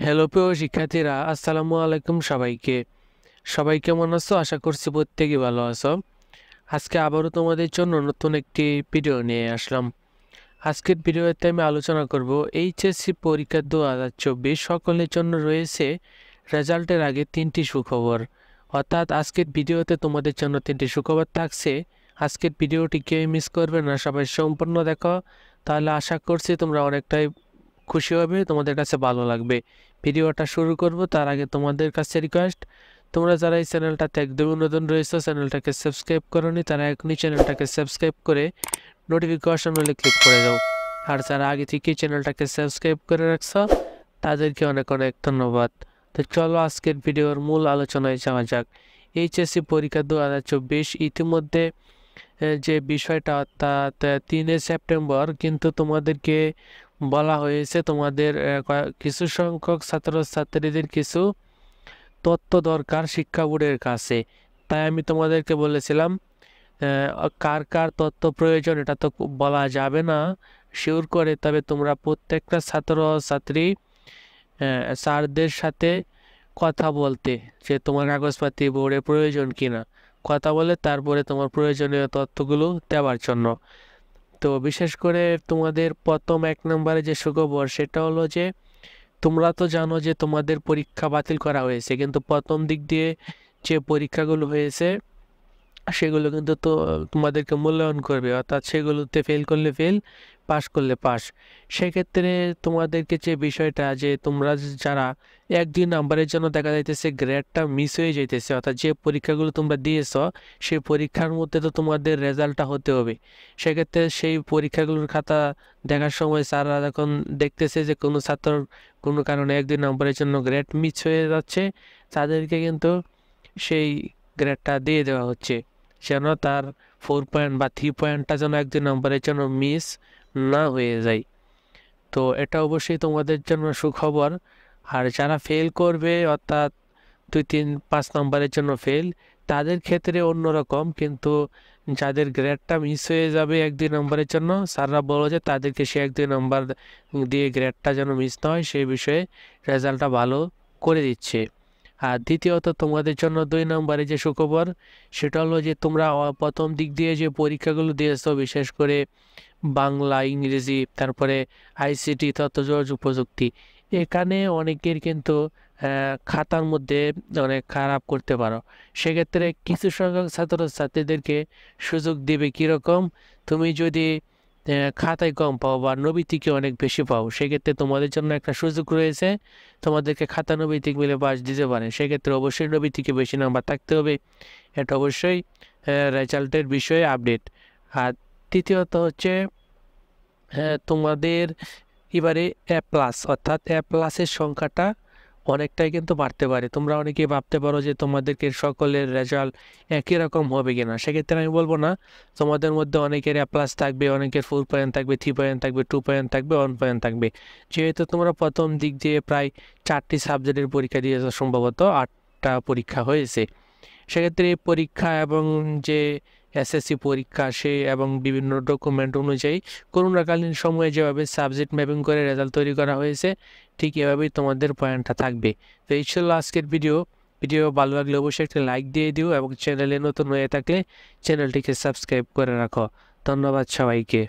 Hello প্রিয় শিক্ষার্থীরা, আসসালামু আলাইকুম সবাইকে। সবাই কেমন আছো? আশা করছি প্রত্যেকেই ভালো আছো। আজকে আবারও তোমাদের জন্য নতুন একটি ভিডিও নিয়ে আসলাম। আজকের ভিডিওতে আমি আলোচনা করব এইচএসসি পরীক্ষা 2024 সকলের জন্য রয়েছে রেজাল্টের আগে 3টি সুখবর। অর্থাৎ আজকের ভিডিওতে তোমাদের জন্য 3টি সুখবর থাকছে। আজকের ভিডিওটি কেউ মিস করবে না, সবাই সম্পূর্ণ দেখো, তাহলে আশা করছি তোমরা অনেকটাই খুশি হবে, তোমাদের কাছে ভালো লাগবে। ভিডিওটা শুরু করব তার আগে তোমাদের কাছে রিকোয়েস্ট, তোমরা যারা এই চ্যানেলটাতে একদমই নতুন রয়েছে, চ্যানেলটাকে সাবস্ক্রাইব করোনি, তারা এখনই চ্যানেলটাকে সাবস্ক্রাইব করে নোটিফিকেশন বেলে ক্লিক করে দাও। আর যারা আগে থেকেই চ্যানেলটাকে সাবস্ক্রাইব করে রাখছো তাদেরকে অনেক অনেক ধন্যবাদ। তো চলো আজকের ভিডিওর মূল আলোচনায় যাওয়া যাক। এইচএসসি পরীক্ষা 2024 ইতিমধ্যে যে বিষয়টা, অর্থাৎ 3 সেপ্টেম্বর কিন্তু তোমাদেরকে বলা হয়েছে তোমাদের কিছু সংখ্যক ছাত্রছাত্রীদের কিছু তথ্য দরকার শিক্ষা বোর্ডের কাছে। তাই আমি তোমাদেরকে বলেছিলাম কার কার তথ্য প্রয়োজন এটা তো বলা যাবে না শিওর করে, তবে তোমরা প্রত্যেকটা ছাত্রছাত্রী স্যারদের সাথে কথা বলতে যে তোমার কাগজপাতি বোর্ডে প্রয়োজন কিনা, কথা বলে তারপরে তোমার প্রয়োজনীয় তথ্যগুলো দেওয়ার জন্য। তো বিশেষ করে তোমাদের প্রথম 1 নম্বরে যে সুখবর সেটা হলো যে তোমরা তো জানো যে তোমাদের পরীক্ষা বাতিল করা হয়েছে, কিন্তু প্রথম দিক দিয়ে যে পরীক্ষাগুলো হয়েছে সেগুলো কিন্তু তো তোমাদেরকে মূল্যায়ন করবে, অর্থাৎ সেগুলোতে ফেল করলে ফেল, পাশ করলে পাস। সেক্ষেত্রে তোমাদেরকে যে বিষয়টা, যে তোমরা যারা 1-2 নাম্বারের জন্য দেখা যাইতেছে গ্রেডটা মিস হয়ে যাইতেছে, অর্থাৎ যে পরীক্ষাগুলো তোমরা দিয়েছ সেই পরীক্ষার মধ্যে তো তোমাদের রেজাল্টটা হতে হবে। সেক্ষেত্রে সেই পরীক্ষাগুলোর খাতা দেখার সময় স্যাররা যখন দেখতেছে যে কোনো ছাত্র কোনো কারণে 1-2 নম্বরের জন্য গ্রেড মিস হয়ে যাচ্ছে, তাদেরকে কিন্তু সেই গ্রেডটা দিয়ে দেওয়া হচ্ছে, যেন তার 4 পয়েন্ট বা 3 পয়েন্টটা যেন 1-2 নম্বরের জন্য মিস না হয়ে যায়। তো এটা অবশ্যই তোমাদের জন্য সুখবর। আর যারা ফেল করবে, অর্থাৎ 2-3-5 নম্বরের জন্য ফেল, তাদের ক্ষেত্রে অন্যরকম, কিন্তু যাদের গ্রেডটা মিস হয়ে যাবে 1-2 নম্বরের জন্য, স্যাররা বলো যে তাদেরকে সে 1-2 নম্বর দিয়ে গ্রেডটা যেন মিস না হয় সেই বিষয়ে রেজাল্টটা ভালো করে দিচ্ছে। আর দ্বিতীয়ত তোমাদের জন্য 2 নম্বরে যে সুখবর সেটা হলো যে তোমরা প্রথম দিক দিয়ে যে পরীক্ষাগুলো দিয়েছো, বিশেষ করে বাংলা, ইংরেজি, তারপরে আইসিটি, তথ্য যোগাযোগ প্রযুক্তি, এখানে অনেকের কিন্তু খাতার মধ্যে অনেক খারাপ করতে পারো। সেক্ষেত্রে কিছু সংখ্যক ছাত্রছাত্রীদেরকে সুযোগ দিবে কীরকম, তুমি যদি খাতায় কম পাও বা নবীতিকে অনেক বেশি পাও, সেক্ষেত্রে তোমাদের জন্য একটা সুযোগ রয়েছে, তোমাদেরকে খাতা নবীতিক মিলে পাস দিতে পারে। সেক্ষেত্রে অবশ্যই নবীতিকে বেশি নাম্বার থাকতে হবে, এটা অবশ্যই রেজাল্টের বিষয়ে আপডেট। আর তৃতীয়ত হচ্ছে তোমাদের এবারে এ প্লাস, অর্থাৎ এ প্লাসের সংখ্যাটা অনেকটাই কিন্তু বাড়তে পারে। তোমরা অনেকেই ভাবতে পারো যে তোমাদেরকে সকলের রেজাল্ট একই রকম হবে কিনা, সেক্ষেত্রে আমি বলবো না। তোমাদের মধ্যে অনেকের এ প্লাস থাকবে, অনেকের 4 পয়েন্ট থাকবে, 3 পয়েন্ট থাকবে, 2 পয়েন্ট থাকবে, 1 পয়েন্ট থাকবে। যেহেতু তোমরা প্রথম দিক দিয়ে প্রায় 4টি সাবজেক্টের পরীক্ষা দিয়েছো, সম্ভবত 8টা পরীক্ষা হয়েছে, সেক্ষেত্রে এই পরীক্ষা এবং যে এসএসসি পরীক্ষা সে এবং বিভিন্ন ডকুমেন্ট অনুযায়ী করোনাকালীন সময়ে যেভাবে সাবজেক্ট ম্যাপিং করে রেজাল্ট তৈরি করা হয়েছে, ঠিক এভাবেই তোমাদের পয়েন্টটা থাকবে। তো এই ছিল আজকের ভিডিও। ভালো লাগলে অবশ্যই একটা লাইক দিয়ে দিও এবং চ্যানেলে নতুন হয়ে থাকলে চ্যানেলটিকে সাবস্ক্রাইব করে রাখো। ধন্যবাদ সবাইকে।